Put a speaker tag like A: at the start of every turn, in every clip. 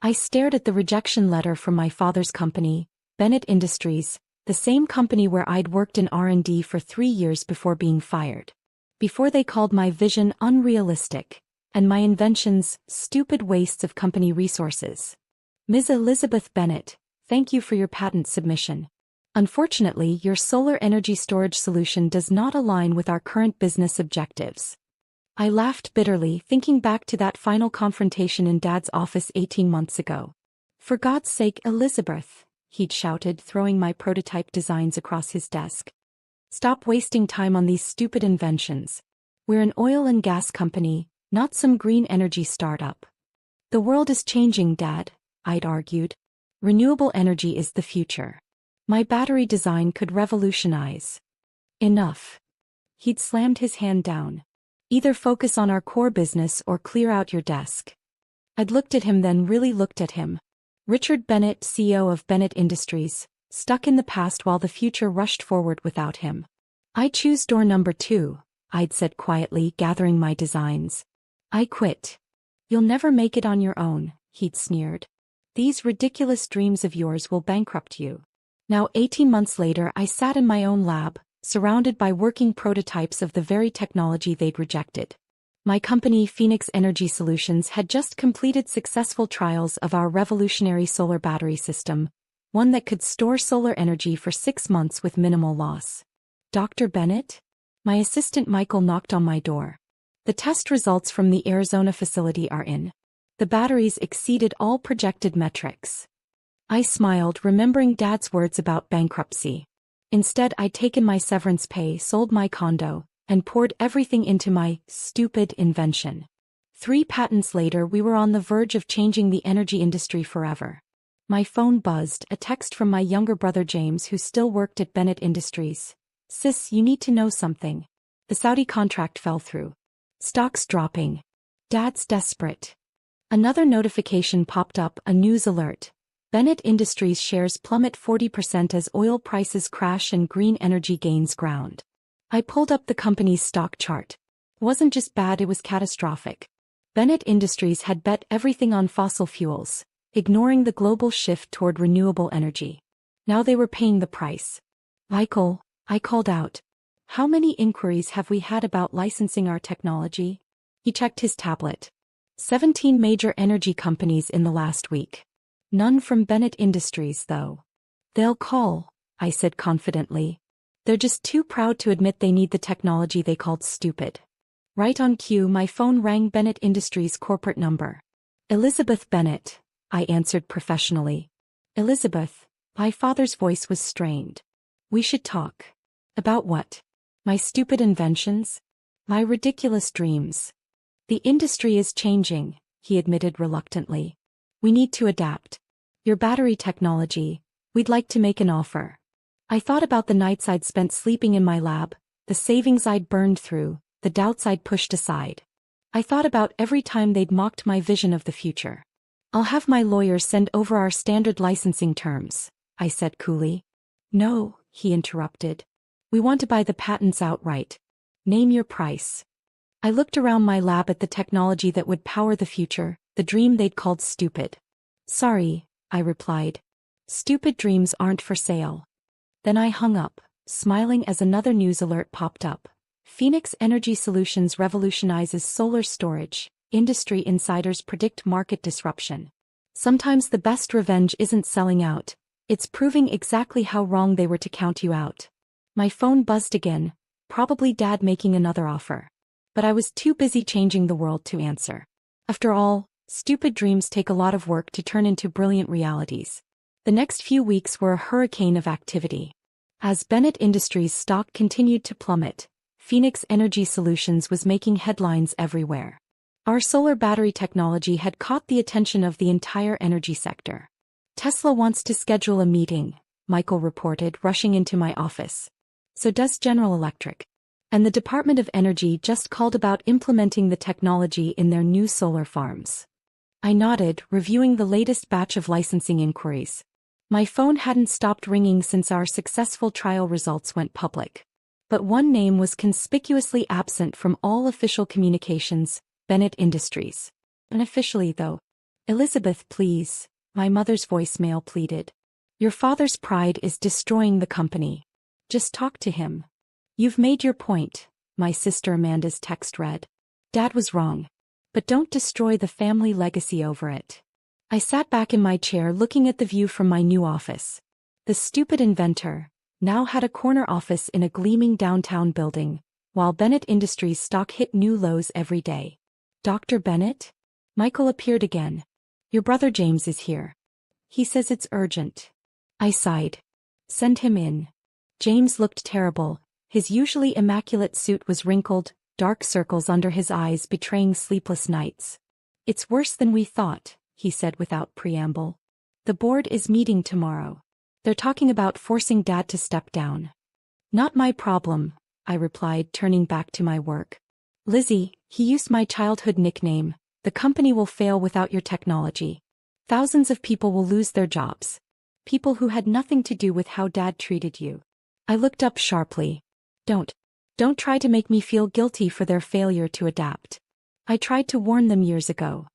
A: I stared at the rejection letter from my father's company, Bennett Industries, the same company where I'd worked in R&D for 3 years before being fired. Before they called my vision unrealistic, and my inventions stupid wastes of company resources. Ms. Elizabeth Bennett, thank you for your patent submission. Unfortunately, your solar energy storage solution does not align with our current business objectives. I laughed bitterly, thinking back to that final confrontation in Dad's office 18 months ago. For God's sake, Elizabeth, he'd shouted, throwing my prototype designs across his desk. Stop wasting time on these stupid inventions. We're an oil and gas company, not some green energy startup. The world is changing, Dad, I'd argued. Renewable energy is the future. My battery design could revolutionize. Enough. He'd slammed his hand down. Either focus on our core business or clear out your desk. I'd looked at him, then really looked at him. Richard Bennett, CEO of Bennett Industries, stuck in the past while the future rushed forward without him. I choose door number 2, I'd said quietly, gathering my designs. I quit. You'll never make it on your own, he'd sneered. These ridiculous dreams of yours will bankrupt you. Now 18 months later, I sat in my own lab, surrounded by working prototypes of the very technology they'd rejected. My company, Phoenix Energy Solutions, had just completed successful trials of our revolutionary solar battery system, one that could store solar energy for 6 months with minimal loss. Dr. Bennett? My assistant Michael knocked on my door. The test results from the Arizona facility are in. The batteries exceeded all projected metrics. I smiled, remembering Dad's words about bankruptcy. Instead, I'd taken my severance pay, sold my condo, and poured everything into my stupid invention. 3 patents later, we were on the verge of changing the energy industry forever. My phone buzzed, a text from my younger brother James, who still worked at Bennett Industries. Sis, you need to know something. The Saudi contract fell through. Stocks dropping. Dad's desperate. Another notification popped up, a news alert. Bennett Industries shares plummet 40% as oil prices crash and green energy gains ground. I pulled up the company's stock chart. It wasn't just bad, it was catastrophic. Bennett Industries had bet everything on fossil fuels, ignoring the global shift toward renewable energy. Now they were paying the price. Michael, I called out. How many inquiries have we had about licensing our technology? He checked his tablet. 17 major energy companies in the last week. None from Bennett Industries, though. They'll call, I said confidently. They're just too proud to admit they need the technology they called stupid. Right on cue, my phone rang. Bennett Industries' corporate number. Elizabeth Bennett, I answered professionally. Elizabeth, my father's voice was strained. We should talk. About what? My stupid inventions? My ridiculous dreams? The industry is changing, he admitted reluctantly. We need to adapt. Your battery technology, we'd like to make an offer. I thought about the nights I'd spent sleeping in my lab, the savings I'd burned through, the doubts I'd pushed aside. I thought about every time they'd mocked my vision of the future. I'll have my lawyers send over our standard licensing terms, I said coolly. No, he interrupted. We want to buy the patents outright. Name your price. I looked around my lab at the technology that would power the future, the dream they'd called stupid. Sorry, I replied. Stupid dreams aren't for sale. Then I hung up, smiling as another news alert popped up. Phoenix Energy Solutions revolutionizes solar storage. Industry insiders predict market disruption. Sometimes the best revenge isn't selling out. It's proving exactly how wrong they were to count you out. My phone buzzed again, probably Dad making another offer. But I was too busy changing the world to answer. After all, stupid dreams take a lot of work to turn into brilliant realities. The next few weeks were a hurricane of activity. As Bennett Industries' stock continued to plummet, Phoenix Energy Solutions was making headlines everywhere. Our solar battery technology had caught the attention of the entire energy sector. Tesla wants to schedule a meeting, Michael reported, rushing into my office. So does General Electric. And the Department of Energy just called about implementing the technology in their new solar farms. I nodded, reviewing the latest batch of licensing inquiries. My phone hadn't stopped ringing since our successful trial results went public. But one name was conspicuously absent from all official communications: Bennett Industries. Unofficially, though, Elizabeth, please, my mother's voicemail pleaded. Your father's pride is destroying the company. Just talk to him. You've made your point, my sister Amanda's text read. Dad was wrong. But don't destroy the family legacy over it. I sat back in my chair looking at the view from my new office. The stupid inventor now had a corner office in a gleaming downtown building, while Bennett Industries stock hit new lows every day. Dr. Bennett? Michael appeared again. Your brother James is here. He says it's urgent. I sighed. Send him in. James looked terrible. His usually immaculate suit was wrinkled, dark circles under his eyes betraying sleepless nights. It's worse than we thought, he said without preamble. The board is meeting tomorrow. They're talking about forcing Dad to step down. Not my problem, I replied, turning back to my work. Lizzie, he used my childhood nickname. The company will fail without your technology. Thousands of people will lose their jobs. People who had nothing to do with how Dad treated you. I looked up sharply. Don't try to make me feel guilty for their failure to adapt. I tried to warn them years ago.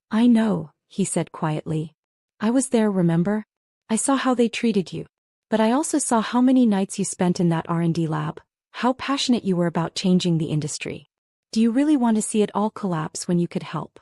A: I know, he said quietly. I was there, remember? I saw how they treated you. But I also saw how many nights you spent in that R&D lab, how passionate you were about changing the industry. Do you really want to see it all collapse when you could help?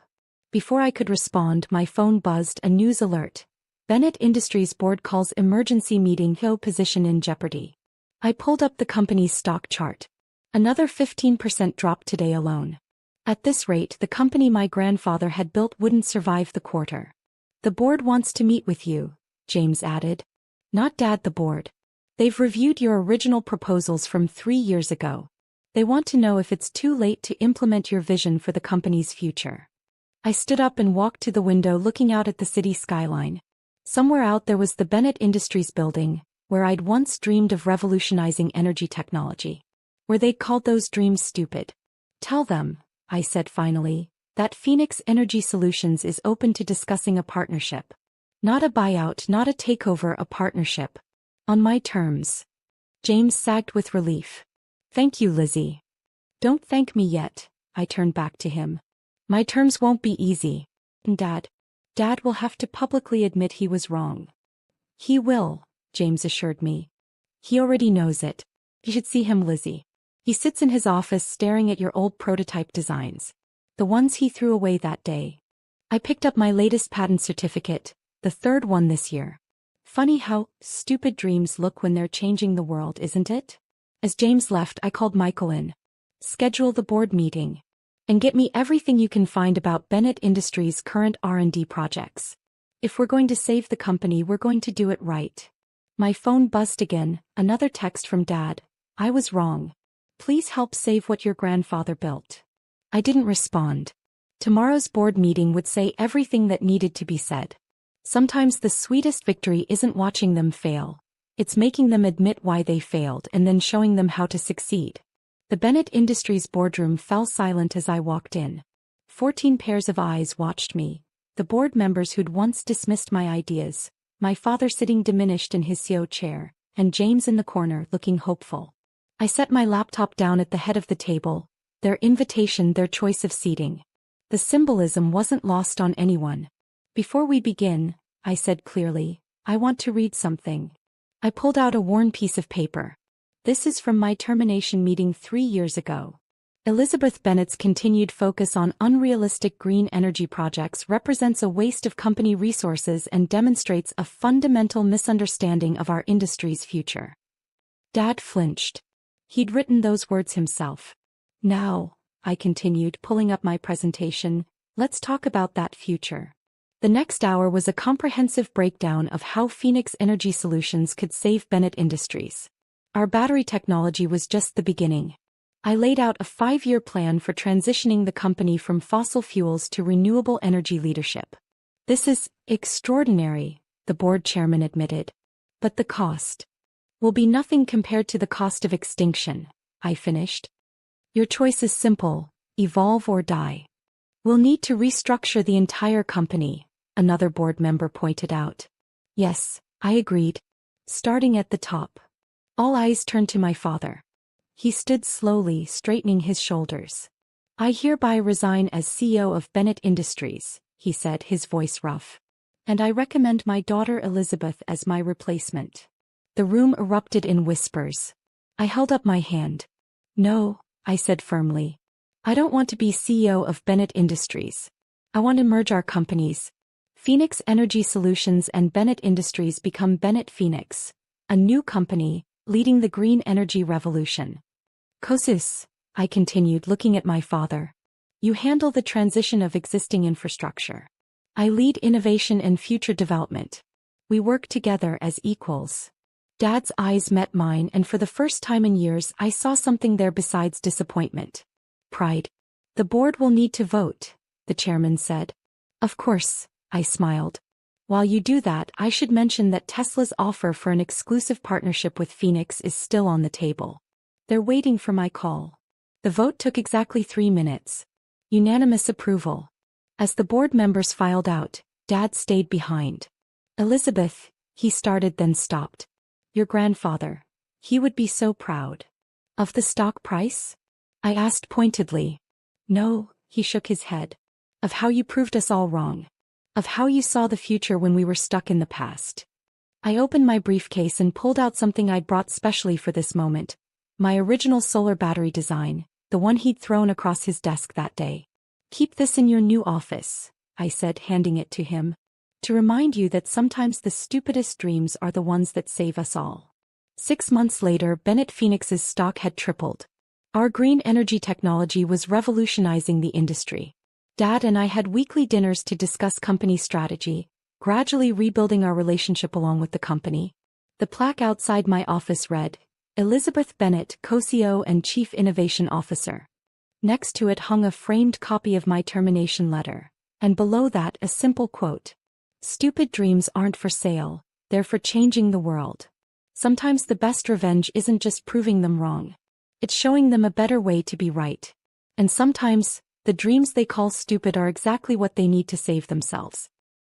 A: Before I could respond, my phone buzzed a news alert. Bennett Industries board calls emergency meeting, Hill position in jeopardy. I pulled up the company's stock chart. Another 15% drop today alone. At this rate, the company my grandfather had built wouldn't survive the quarter. The board wants to meet with you, James added. Not Dad, the board. They've reviewed your original proposals from 3 years ago. They want to know if it's too late to implement your vision for the company's future. I stood up and walked to the window looking out at the city skyline. Somewhere out there was the Bennett Industries building, where I'd once dreamed of revolutionizing energy technology. Where they'd called those dreams stupid. Tell them, I said finally, that Phoenix Energy Solutions is open to discussing a partnership. Not a buyout, not a takeover, a partnership. On my terms. James sagged with relief. Thank you, Lizzie. Don't thank me yet, I turned back to him. My terms won't be easy. Dad will have to publicly admit he was wrong. He will, James assured me. He already knows it. You should see him, Lizzie. He sits in his office staring at your old prototype designs. The ones he threw away that day. I picked up my latest patent certificate, the third one this year. Funny how stupid dreams look when they're changing the world, isn't it? As James left, I called Michael in. Schedule the board meeting. And get me everything you can find about Bennett Industries' current R&D projects. If we're going to save the company, we're going to do it right. My phone buzzed again, another text from Dad. I was wrong. Please help save what your grandfather built. I didn't respond. Tomorrow's board meeting would say everything that needed to be said. Sometimes the sweetest victory isn't watching them fail. It's making them admit why they failed and then showing them how to succeed. The Bennett Industries boardroom fell silent as I walked in. 14 pairs of eyes watched me. The board members who'd once dismissed my ideas, my father sitting diminished in his CEO chair, and James in the corner looking hopeful. I set my laptop down at the head of the table, their invitation, their choice of seating. The symbolism wasn't lost on anyone. Before we begin, I said clearly, I want to read something. I pulled out a worn piece of paper. This is from my termination meeting 3 years ago. Elizabeth Bennett's continued focus on unrealistic green energy projects represents a waste of company resources and demonstrates a fundamental misunderstanding of our industry's future. Dad flinched. He'd written those words himself. Now, I continued, pulling up my presentation, let's talk about that future. The next hour was a comprehensive breakdown of how Phoenix Energy Solutions could save Bennett Industries. Our battery technology was just the beginning. I laid out a 5-year plan for transitioning the company from fossil fuels to renewable energy leadership. This is extraordinary, the board chairman admitted. But the cost will be nothing compared to the cost of extinction, I finished. Your choice is simple, evolve or die. We'll need to restructure the entire company, another board member pointed out. Yes, I agreed. Starting at the top. All eyes turned to my father. He stood slowly, straightening his shoulders. I hereby resign as CEO of Bennett Industries, he said, his voice rough. And I recommend my daughter Elizabeth as my replacement. The room erupted in whispers. I held up my hand. No, I said firmly. I don't want to be CEO of Bennett Industries. I want to merge our companies. Phoenix Energy Solutions and Bennett Industries become Bennett Phoenix, a new company, leading the green energy revolution. Kosis, I continued, looking at my father. You handle the transition of existing infrastructure. I lead innovation and future development. We work together as equals. Dad's eyes met mine, and for the first time in years I saw something there besides disappointment. Pride. The board will need to vote, the chairman said. Of course, I smiled. While you do that, I should mention that Tesla's offer for an exclusive partnership with Phoenix is still on the table. They're waiting for my call. The vote took exactly 3 minutes. Unanimous approval. As the board members filed out, Dad stayed behind. Elizabeth, he started, then stopped. Your grandfather. He would be so proud. Of the stock price? I asked pointedly. No, he shook his head. Of how you proved us all wrong. Of how you saw the future when we were stuck in the past. I opened my briefcase and pulled out something I'd brought specially for this moment. My original solar battery design, the one he'd thrown across his desk that day. Keep this in your new office, I said, handing it to him. To remind you that sometimes the stupidest dreams are the ones that save us all. 6 months later, Bennett Phoenix's stock had tripled. Our green energy technology was revolutionizing the industry. Dad and I had weekly dinners to discuss company strategy, gradually rebuilding our relationship along with the company. The plaque outside my office read, Elizabeth Bennett, Co-CEO and Chief Innovation Officer. Next to it hung a framed copy of my termination letter, and below that a simple quote. Stupid dreams aren't for sale, they're for changing the world. Sometimes the best revenge isn't just proving them wrong. It's showing them a better way to be right. And sometimes, the dreams they call stupid are exactly what they need to save themselves.